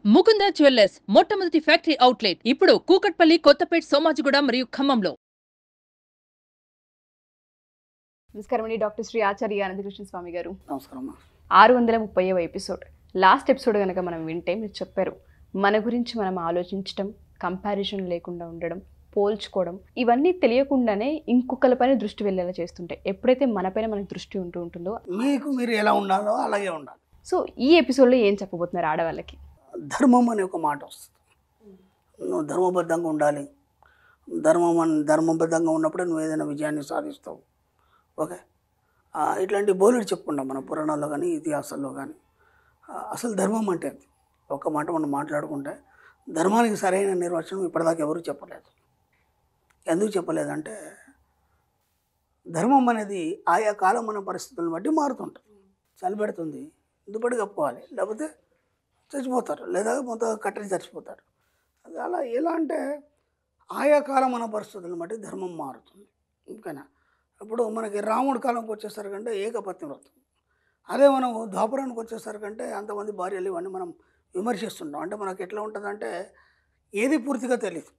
Mukunda jewellers మొట్టమొదటి factory outlet ఇప్పుడు కూకట్పల్లి, కొత్తపేట్, సోమాజిగూడ మరియు ఖమ్మంలో. నమస్కారం అండి డాక్టర్ శ్రీ ఆచార్య అనంతకృష్ణ స్వామి గారు. నమస్కారం. 630వ ఎపిసోడ్, లాస్ట్ ఎపిసోడ్ కనుక మనం వింటే మీరు చెప్పారు, మన గురించి మనం ఆలోచించడం, కంపారిజన్ లేకుండా ఉండడం, పోల్చుకోవడం, ఇవన్నీ తెలియకుండానే ఇంకొకరిపైన దృష్టి వెళ్ళేలా చేస్తుంటాయి. ఎప్పుడైతే మనపైన మనకు దృష్టి ఉంటుందో మీరు ఎలా ఉండాలో అలాగే ఉండాలి. సో ఈ ఎపిసోడ్లో ఏం చెప్పబోతున్నారు ఆడవాళ్ళకి? ధర్మం అనే ఒక మాట వస్తుంది. నువ్వు ధర్మబద్ధంగా ఉండాలి. ధర్మబద్ధంగా ఉన్నప్పుడే నువ్వు ఏదైనా విజయాన్ని సాధిస్తావు. ఓకే, ఇట్లాంటి బోలెడు చెప్పుకుంటాం మన పురాణాల్లో కానీ ఇతిహాసాల్లో కానీ. అసలు ధర్మం అంటే ఒక మాట మనం మాట్లాడుకుంటే, ధర్మానికి సరైన నిర్వచనం ఇప్పటిదాకా ఎవరు చెప్పలేదు. ఎందుకు చెప్పలేదంటే, ధర్మం అనేది ఆయా కాలం మన పరిస్థితులను బట్టి మారుతుంటుంది. చలి పెడుతుంది, దుప్పటి కప్పుకోవాలి, లేకపోతే చచ్చిపోతారు, లేదా మొత్తం కట్టడి చచ్చిపోతారు. అది అలా ఎలా అంటే ఆయా కాలం మన పరిస్థితులను బట్టి ధర్మం మారుతుంది. ఓకేనా? ఇప్పుడు మనకి రాముడి కాలంకి వచ్చేసరికంటే ఏకపత్ని వ్రతం. అదే మనం ద్వాపరానికి వచ్చేసరికంటే అంతమంది భార్యలు ఇవన్నీ మనం విమర్శిస్తుంటాం. అంటే మనకు ఎట్లా ఉంటుందంటే ఏది పూర్తిగా తెలియదు.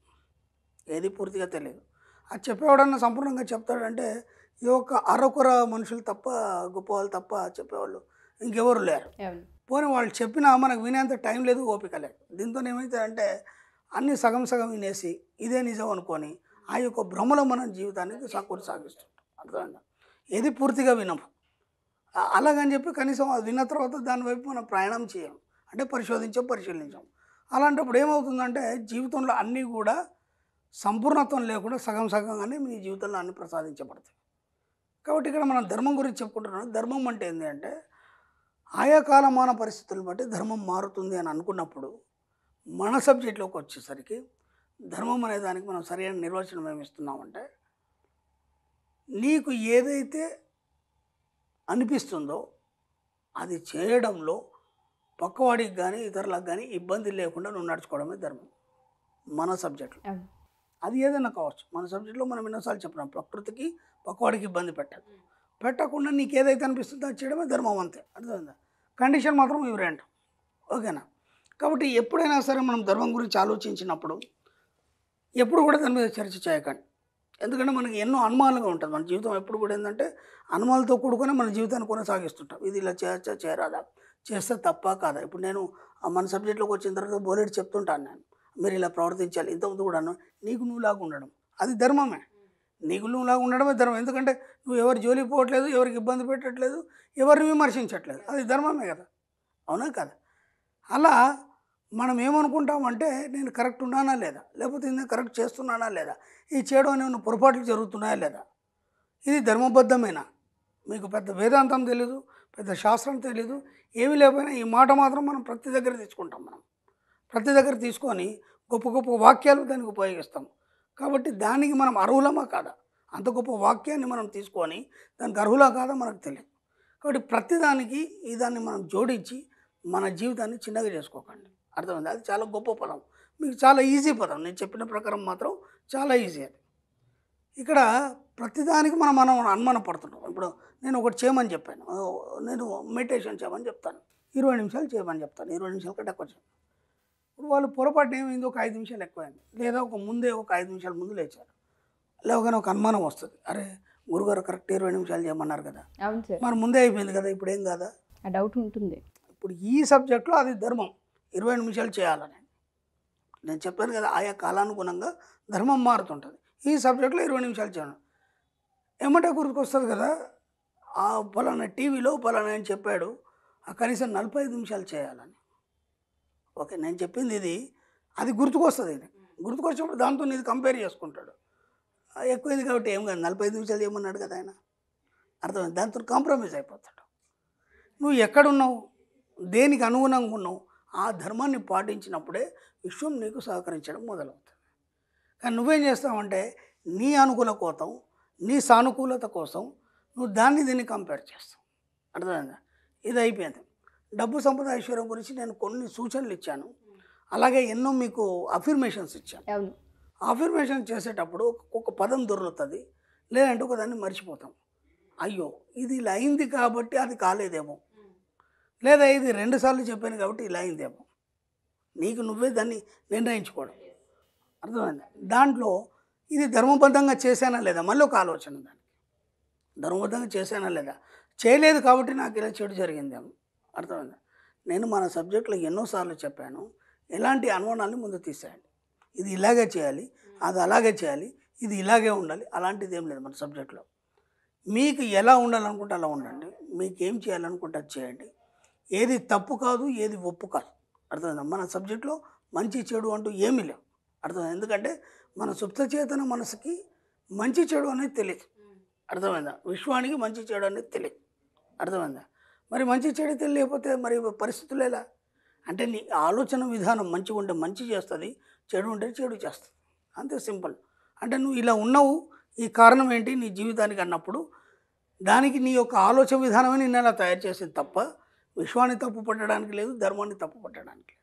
అది చెప్పేవాడన్నా సంపూర్ణంగా చెప్తాడంటే ఈ యొక్క అరకొర మనుషులు తప్ప, గొప్పవాళ్ళు తప్ప చెప్పేవాళ్ళు ఇంకెవరు లేరు. పోనీ వాళ్ళు చెప్పినా మనకు వినేంత టైం లేదు, ఓపిక లేదు. దీంతో ఏమవుతుందంటే అన్నీ సగం సగం వినేసి ఇదే నిజం అనుకొని ఆ యొక్క భ్రమలో మన జీవితానికి సాగిస్తుంటాం. అర్థమైందా? ఏది పూర్తిగా వినము. అలాగని చెప్పి కనీసం అది విన్న తర్వాత దాని వైపు మనం ప్రయాణం చేయం, అంటే పరిశీలించాం. అలాంటప్పుడు ఏమవుతుందంటే జీవితంలో అన్నీ కూడా సంపూర్ణత్వం లేకుండా సగం సగంగానే మీ జీవితంలో అన్నీ ప్రసాదించబడతాయి. కాబట్టి ఇక్కడ మనం ధర్మం గురించి చెప్పుకుంటున్నాం. ధర్మం అంటే ఏంటి అంటే ఆయా కాలమాన పరిస్థితులను బట్టి ధర్మం మారుతుంది అని అనుకున్నప్పుడు మన సబ్జెక్ట్లోకి వచ్చేసరికి ధర్మం అనే దానికి మనం సరైన నిర్వచనం ఏమి ఇస్తున్నామంటే, నీకు ఏదైతే అనిపిస్తుందో అది చేయడంలో పక్కవాడికి కానీ ఇతరులకు కానీ ఇబ్బంది లేకుండా నువ్వు నడుచుకోవడమే ధర్మం మన సబ్జెక్ట్లో. అది ఏదైనా కావచ్చు. మన సబ్జెక్ట్లో మనం ఎన్నోసార్లు చెప్పినాం, ప్రకృతికి పక్కవాడికి ఇబ్బంది పెట్టకుండా నీకు ఏదైతే అనిపిస్తుందో అది చేయడమే ధర్మం, అంతే. అర్థమైందా? కండిషన్ మాత్రం ఇవి రెండు. ఓకేనా? కాబట్టి ఎప్పుడైనా సరే మనం ధర్మం గురించి ఆలోచించినప్పుడు ఎప్పుడు కూడా దాని మీద చర్చ చేయకండి. ఎందుకంటే మనకి ఎన్నో అనుమానాలుగా ఉంటుంది. మన జీవితం ఎప్పుడు కూడా ఏంటంటే అనుమానాలతో కూడుకొని మన జీవితాన్ని కొనసాగిస్తుంటాం. ఇది ఇలా చేయొచ్చా, చేయరాదా, చేస్తే తప్ప కాదా. ఇప్పుడు నేను మన సబ్జెక్ట్లోకి వచ్చిన తర్వాత బోలెడు చెప్తుంటాను నేను, మీరు ఇలా ప్రవర్తించాలి. ఇంతకుముందు కూడాను నీకు నువ్వులాగా ఉండడం అది ధర్మమే. నీకు నువ్వులాగా ఉండడమే ధర్మం. ఎందుకంటే నువ్వు ఎవరి జోలికి పోవట్లేదు, ఎవరికి ఇబ్బంది పెట్టట్లేదు, ఎవరిని విమర్శించట్లేదు. అది ధర్మమే కదా, అవునా కదా? అలా మనం ఏమనుకుంటామంటే నేను కరెక్ట్ ఉన్నానా లేదా, లేకపోతే నేను కరెక్ట్ చేస్తున్నానా లేదా, ఈ చేయడం అనేవి పొరపాట్లు జరుగుతున్నాయా లేదా, ఇది ధర్మబద్ధమేనా? మీకు పెద్ద వేదాంతం తెలీదు, పెద్ద శాస్త్రం తెలీదు, ఏమీ లేకపోయినా ఈ మాట మాత్రం మనం ప్రతి దగ్గర తీసుకుంటాం. ప్రతి దగ్గర తీసుకొని గొప్ప గొప్ప వాక్యాలు దానికి ఉపయోగిస్తాం. కాబట్టి దానికి మనం అర్హులమా కాదా, అంత గొప్ప వాక్యాన్ని మనం తీసుకొని దానికి అర్హులా కాదా మనకు తెలియదు. కాబట్టి ప్రతిదానికి ఈ దాన్ని మనం జోడించి మన జీవితాన్ని చిన్నగా చేసుకోకండి. అర్థమైంది? అది చాలా గొప్ప పదం, మీకు చాలా ఈజీ పదం. నేను చెప్పిన ప్రకారం మాత్రం చాలా ఈజీ. అది ఇక్కడ ప్రతిదానికి మనం అనుమానం పడుతుంటాం. ఇప్పుడు నేను ఒకటి చేయమని చెప్పాను, నేను మెడిటేషన్ చేయమని చెప్తాను, 20 నిమిషాలు చేయమని చెప్తాను, 20 నిమిషాల కంటే ఎక్కువ చేయను. ఇప్పుడు వాళ్ళు పొరపాటు ఏమైంది, ఒక 5 నిమిషాలు ఎక్కువైంది, లేదా ఒక 5 నిమిషాల ముందు లేచారు. లేవగానే ఒక అనుమానం వస్తుంది, అరే గురుగారు కరెక్ట్ 20 నిమిషాలు చేయమన్నారు కదా, మరి ముందే అయిపోయింది కదా, ఇప్పుడు ఏం కాదా, ఆ డౌట్ ఉంటుంది. ఇప్పుడు ఈ సబ్జెక్ట్లో అది ధర్మం 20 నిమిషాలు చేయాలని నేను చెప్పాను కదా, ఆయా కాలానుగుణంగా ధర్మం మారుతుంటుంది. ఈ సబ్జెక్ట్లో 20 నిమిషాలు చేయను, ఏమంటే గుర్తుకొస్తుంది కదా, ఆ పలానా టీవీలో పలానా ఆయన చెప్పాడు కనీసం 45 నిమిషాలు చేయాలని. ఓకే, నేను చెప్పింది ఇది, అది గుర్తుకొస్తుంది. ఇది గుర్తుకొచ్చినప్పుడు దాంతో ఇది కంపేర్ చేసుకుంటాడు, ఎక్కువైంది కాబట్టి ఏం కాదు 45 నిమిషాలు చేయమన్నాడు కదా ఆయన, అర్థమైంది? దాంతో కాంప్రమైజ్ అయిపోతాడు. నువ్వు ఎక్కడున్నావు, దేనికి అనుగుణంగా ఉన్నావు, ఆ ధర్మాన్ని పాటించినప్పుడే విశ్వం నీకు సహకరించడం మొదలవుతుంది. కానీ నువ్వేం చేస్తావంటే నీ అనుకూల కోసం, నీ సానుకూలత కోసం నువ్వు దీన్ని కంపేర్ చేస్తావు. అర్థమైందా? ఇది అయిపోయింది. డబ్బు, సంపద, ఐశ్వర్యం గురించి నేను కొన్ని సూచనలు ఇచ్చాను, అలాగే ఎన్నో మీకు అఫర్మేషన్స్ ఇచ్చాను. అఫర్మేషన్ చేసేటప్పుడు ఒక పదం దొరుకుతుంది, లేదంటే ఒక దాన్ని మర్చిపోతాం. అయ్యో ఇది ఇలా అయింది కాబట్టి అది కాలేదేమో, లేదా ఇది 2 సార్లు చెప్పాను కాబట్టి ఇలా అయిందేమో. నీకు నువ్వే దాన్ని నిర్ణయించుకోవడం. అర్థమైందా? దాంట్లో ఇది ధర్మబద్ధంగా చేశానా లేదా, మళ్ళీ ఒక ఆలోచన దానికి. ధర్మబద్ధంగా చేశానా లేదా, చేయలేదు కాబట్టి నాకు ఇలా చెడు జరిగిందేమో. అర్థమైందా? నేను మన సబ్జెక్టులో ఎన్నోసార్లు చెప్పాను, ఎలాంటి అనుమానాన్ని ముందు తీసేయండి. ఇది ఇలాగే చేయాలి, అది అలాగే చేయాలి, ఇది ఇలాగే ఉండాలి, అలాంటిది ఏం లేదు మన సబ్జెక్టులో. మీకు ఎలా ఉండాలనుకుంటే అలా ఉండండి, మీకు ఏం చేయాలనుకుంటే అది చేయండి. ఏది తప్పు కాదు, ఏది ఒప్పు కాదు. అర్థమైందా? మన సబ్జెక్టులో మంచి చెడు అంటూ ఏమీ లేవు. అర్థమైందా? ఎందుకంటే మన సుప్తచేతన మనసుకి మంచి చెడు అనేది తెలియదు. అర్థమైందా? విశ్వానికి మంచి చెడు అనేది తెలియదు. అర్థమైందా? మరి మంచి చెడు తెలియకపోతే మరి పరిస్థితులు ఎలా అంటే, నీ ఆలోచన విధానం మంచిగా ఉంటే మంచి చేస్తుంది, చెడు ఉంటే చెడు చేస్తుంది. అంతే సింపుల్. అంటే నువ్వు ఇలా ఉన్నావు, ఈ కారణం ఏంటి నీ జీవితానికి అన్నప్పుడు దానికి నీ యొక్క ఆలోచన విధానమే నిన్ను అలా తయారు చేసేది తప్ప విశ్వాన్ని తప్పు పట్టడానికి లేదు, ధర్మాన్ని తప్పు పట్టడానికి లేదు.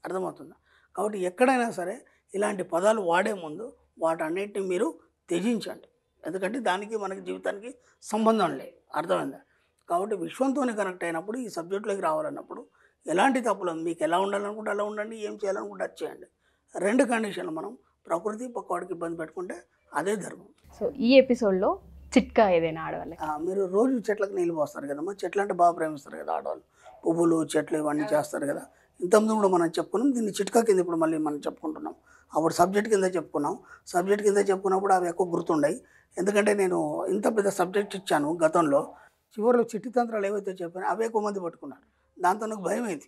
అర్థమవుతుందా? కాబట్టి ఎక్కడైనా సరే ఇలాంటి పదాలు వాడే ముందు వాటన్నిటిని మీరు త్యజించండి. ఎందుకంటే దానికి మనకి జీవితానికి సంబంధం లేదు. అర్థమైందా? కాబట్టి విశ్వంతోనే కనెక్ట్ అయినప్పుడు ఈ సబ్జెక్టులోకి రావాలన్నప్పుడు ఎలాంటి తప్పులు, మీకు ఎలా ఉండాలనుకుంటే అలా ఉండండి, ఏం చేయాలనుకుంటే అది చేయండి. 2 కండిషన్లు, మనం ప్రకృతి పక్కవాడికి ఇబ్బంది పెట్టుకుంటే అదే ధర్మం. సో ఈ ఎపిసోడ్లో చిట్కా ఏదైనా ఆడవాళ్ళకి? మీరు రోజు చెట్లకు నీళ్ళు పోస్తారు కదమ్మా, చెట్లు అంటే బాగా ప్రేమిస్తారు కదా ఆడవాళ్ళు, పువ్వులు చెట్లు ఇవన్నీ చేస్తారు కదా. ఇంతకుముందు కూడా మనం చెప్పుకున్నాం, దీన్ని చిట్కా కింద ఇప్పుడు మళ్ళీ మనం చెప్పుకుంటున్నాం. అప్పుడు సబ్జెక్ట్ కింద చెప్పుకున్నాం. సబ్జెక్ట్ కింద చెప్పుకున్నప్పుడు అవి ఎక్కువ గుర్తుండయి, ఎందుకంటే నేను ఇంత పెద్ద సబ్జెక్ట్ ఇచ్చాను గతంలో. చివరిలో చిట్టి తంత్రాలు ఏవైతే చెప్పానో అవే ఎక్కువ మంది పట్టుకున్నారు. దాంతో నాకు భయం అయింది,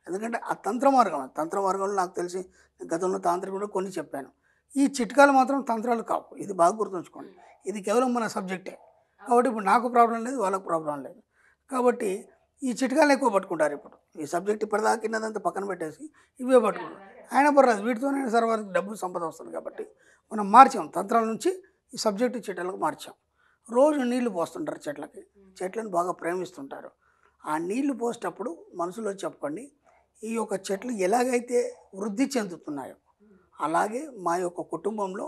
ఎందుకంటే ఆ తంత్ర మార్గంలో నాకు తెలిసి గతంలో తాంత్రికుడు కొన్ని చెప్పాను. ఈ చిట్కాలు మాత్రం తంత్రాలు కావు, ఇది బాగా గుర్తుంచుకోండి. ఇది కేవలం మన సబ్జెక్టే కాబట్టి ఇప్పుడు నాకు ప్రాబ్లం లేదు, వాళ్ళకు ప్రాబ్లం లేదు. కాబట్టి ఈ చిట్కాలు ఎక్కువ పట్టుకుంటారు. ఇప్పుడు ఈ సబ్జెక్ట్ ఇప్పటిదాకా కిందదంతా పక్కన పెట్టేసి ఇవే పట్టుకుంటారు. ఆయన పర్లేదు, వీటితోనే సరే వారికి డబ్బు సంపద వస్తుంది. కాబట్టి మనం మార్చాం, తంత్రాల నుంచి ఈ సబ్జెక్టు చెట్లకు మార్చాం. రోజు నీళ్లు పోస్తుంటారు చెట్లకి, చెట్లను బాగా ప్రేమిస్తుంటారు. ఆ నీళ్లు పోసేటప్పుడు మనసులో చెప్పుకోండి, ఈ యొక్క చెట్లు ఎలాగైతే వృద్ధి చెందుతున్నాయో అలాగే మా యొక్క కుటుంబంలో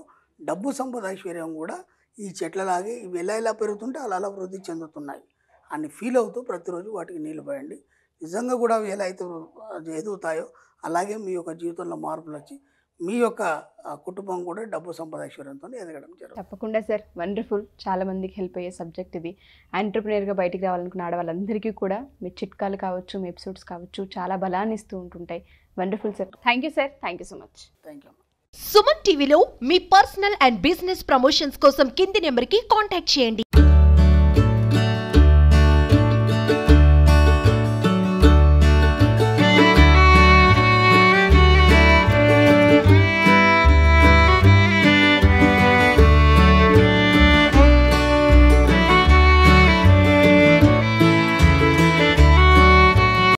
డబ్బు సంపద ఐశ్వర్యం కూడా ఈ చెట్లలాగే ఇవి ఎలా పెరుగుతుంటే అలా వృద్ధి చెందుతున్నాయి అని ఫీల్ అవుతూ ప్రతిరోజు వాటికి నీళ్లు పోయండి. నిజంగా కూడా అవి ఎలా అయితే ఎదుగుతాయో అలాగే మీ యొక్క జీవితంలో మార్పులు వచ్చి మీ యొక్క కుటుంబం కూడా డబ్బు సంపద ఐశ్వర్యంతో ఎదగడం జరుగుతుంది. తప్పకుండా సార్, వండర్ఫుల్. చాలా మందికి హెల్ప్ అయ్యే సబ్జెక్ట్ ఇది. ఎంటర్‌ప్రెన్యూర్‌గా బయటికి రావాలనుకున్న ఆడవాళ్ళందరికీ కూడా మీ చిట్కాలు కావచ్చు, మీ ఎపిసోడ్స్ కావచ్చు, చాలా బలాన్ని ఇస్తూ ఉంటుంటాయి. Wonderful sir. Thank you sir. Thank you so much. Thank you. Suman టీవీలో మీ పర్సనల్ అండ్ బిజినెస్ ప్రమోషన్స్ కోసం కింది నెంబర్కి కాంటాక్ట్ చేయండి.